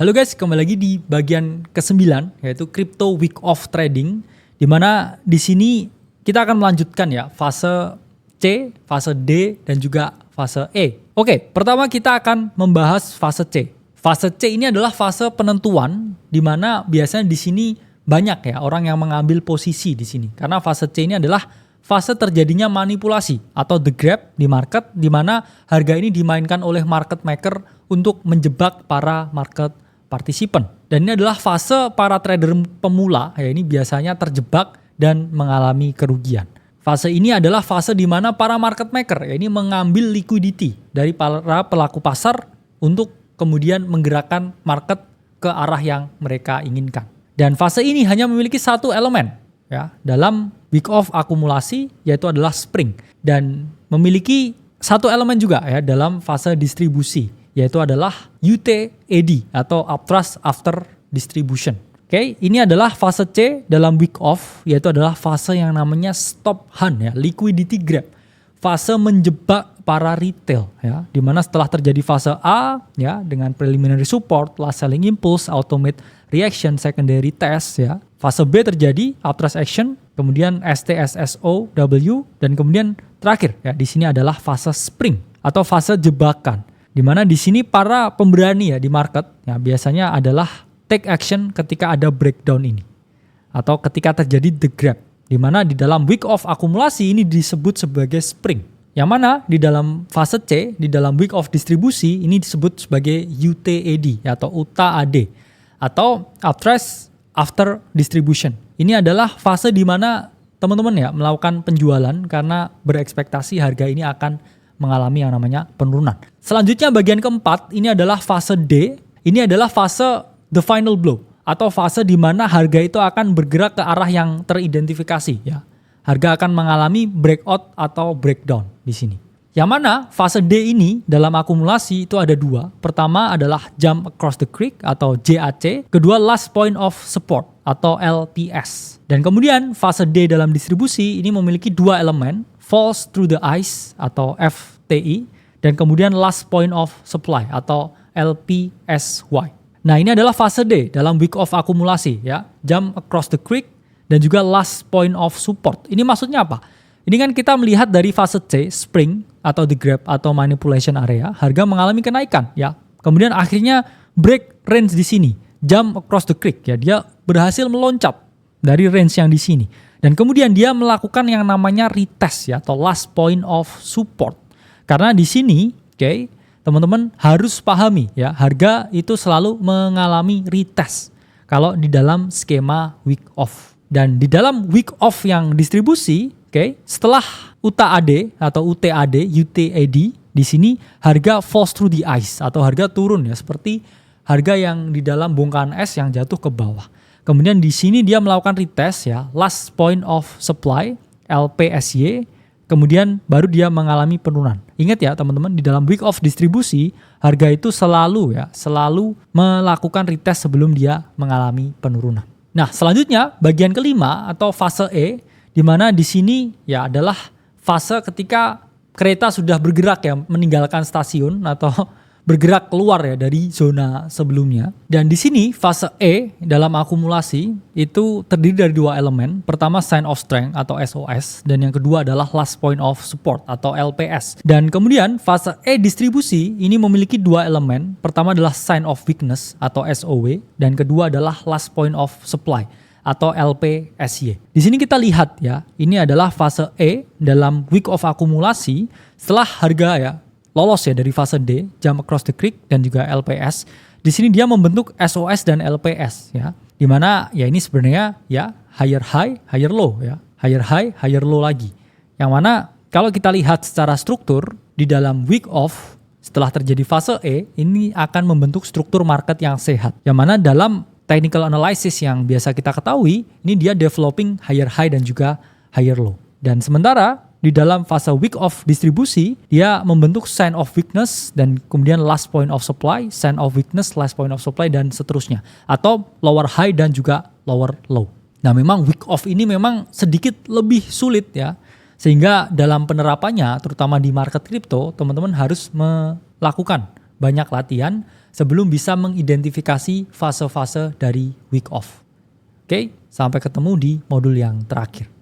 Halo guys, kembali lagi di bagian ke-9 yaitu Crypto Week of Trading, di mana di sini kita akan melanjutkan ya fase C, fase D dan juga fase E. Oke, pertama kita akan membahas fase C. Fase C ini adalah fase penentuan, di mana biasanya di sini banyak ya orang yang mengambil posisi di sini. Karena fase C ini adalah fase terjadinya manipulasi atau the grab di market, di mana harga ini dimainkan oleh market maker untuk menjebak para market participant. Dan ini adalah fase para trader pemula, ya ini biasanya terjebak dan mengalami kerugian. Fase ini adalah fase di mana para market maker, ya ini mengambil liquidity dari para pelaku pasar untuk kemudian menggerakkan market ke arah yang mereka inginkan. Dan fase ini hanya memiliki satu elemen ya dalam week of akumulasi, yaitu adalah spring, dan memiliki satu elemen juga ya dalam fase distribusi, yaitu adalah UTAD atau Uptrust After Distribution. Oke, ini adalah fase C dalam week off, yaitu adalah fase yang namanya stop hunt ya, liquidity grab. Fase menjebak para retail ya, di mana setelah terjadi fase A ya dengan preliminary support, last selling impulse, automate reaction, secondary test ya. Fase B terjadi uptrust action, kemudian STSSOW, dan kemudian terakhir ya di sini adalah fase spring atau fase jebakan. Di mana di sini para pemberani ya di market ya biasanya adalah take action ketika ada breakdown ini atau ketika terjadi the grab, di mana di dalam week of akumulasi ini disebut sebagai spring. Yang mana di dalam fase C, di dalam week of distribusi ini disebut sebagai UTAD atau UTAD atau Uptrust After Distribution. Ini adalah fase di mana teman-teman ya melakukan penjualan karena berekspektasi harga ini akan mengalami yang namanya penurunan. Selanjutnya bagian keempat ini adalah fase D. Ini adalah fase the final blow atau fase di mana harga itu akan bergerak ke arah yang teridentifikasi ya. Harga akan mengalami breakout atau breakdown di sini. Yang mana fase D ini dalam akumulasi itu ada dua. Pertama adalah jump across the creek atau JAC. Kedua last point of support atau LPS. Dan kemudian fase D dalam distribusi ini memiliki dua elemen. Falls through the ice atau FTI. Dan kemudian last point of supply atau LPSY. Nah ini adalah fase D dalam week of akumulasi ya. Jump across the creek dan juga last point of support. Ini maksudnya apa? Ini kan kita melihat dari fase C, spring atau the grab atau manipulation area, harga mengalami kenaikan ya. Kemudian akhirnya break range di sini, jump across the creek ya. Dia berhasil meloncat dari range yang di sini. Dan kemudian dia melakukan yang namanya retest ya atau last point of support. Karena di sini, oke, teman-teman harus pahami ya, harga itu selalu mengalami retest kalau di dalam skema week off. Dan di dalam week off yang distribusi, setelah UTAD atau UTAD, di sini harga falls through the ice atau harga turun ya, seperti harga yang di dalam bongkahan es yang jatuh ke bawah. Kemudian di sini dia melakukan retest ya, last point of supply, LPSY, kemudian baru dia mengalami penurunan. Ingat ya teman-teman, di dalam week off distribusi, harga itu selalu melakukan retest sebelum dia mengalami penurunan. Nah, selanjutnya bagian kelima atau fase E, di mana di sini ya adalah fase ketika kereta sudah bergerak ya meninggalkan stasiun atau bergerak keluar ya dari zona sebelumnya. Dan di sini fase E dalam akumulasi itu terdiri dari dua elemen. Pertama sign of strength atau SOS, dan yang kedua adalah last point of support atau LPS. Dan kemudian fase E distribusi ini memiliki dua elemen. Pertama adalah sign of weakness atau SOW, dan kedua adalah last point of supply atau LPSY. Di sini kita lihat ya, ini adalah fase E dalam week of akumulasi setelah harga ya lolos ya dari fase D, jump across the creek dan juga LPS. Di sini dia membentuk SOS dan LPS ya. Di mana ya ini sebenarnya ya higher high, higher low ya. Higher high, higher low lagi. Yang mana kalau kita lihat secara struktur di dalam week off setelah terjadi fase E, ini akan membentuk struktur market yang sehat. Yang mana dalam technical analysis yang biasa kita ketahui, ini dia developing higher high dan juga higher low. Dan sementara di dalam fase week of distribusi, dia membentuk sign of weakness dan kemudian last point of supply, sign of weakness, last point of supply, dan seterusnya. Atau lower high dan juga lower low. Nah memang week off ini memang sedikit lebih sulit ya. Sehingga dalam penerapannya, terutama di market crypto, teman-teman harus melakukan banyak latihan sebelum bisa mengidentifikasi fase-fase dari week off. Oke, sampai ketemu di modul yang terakhir.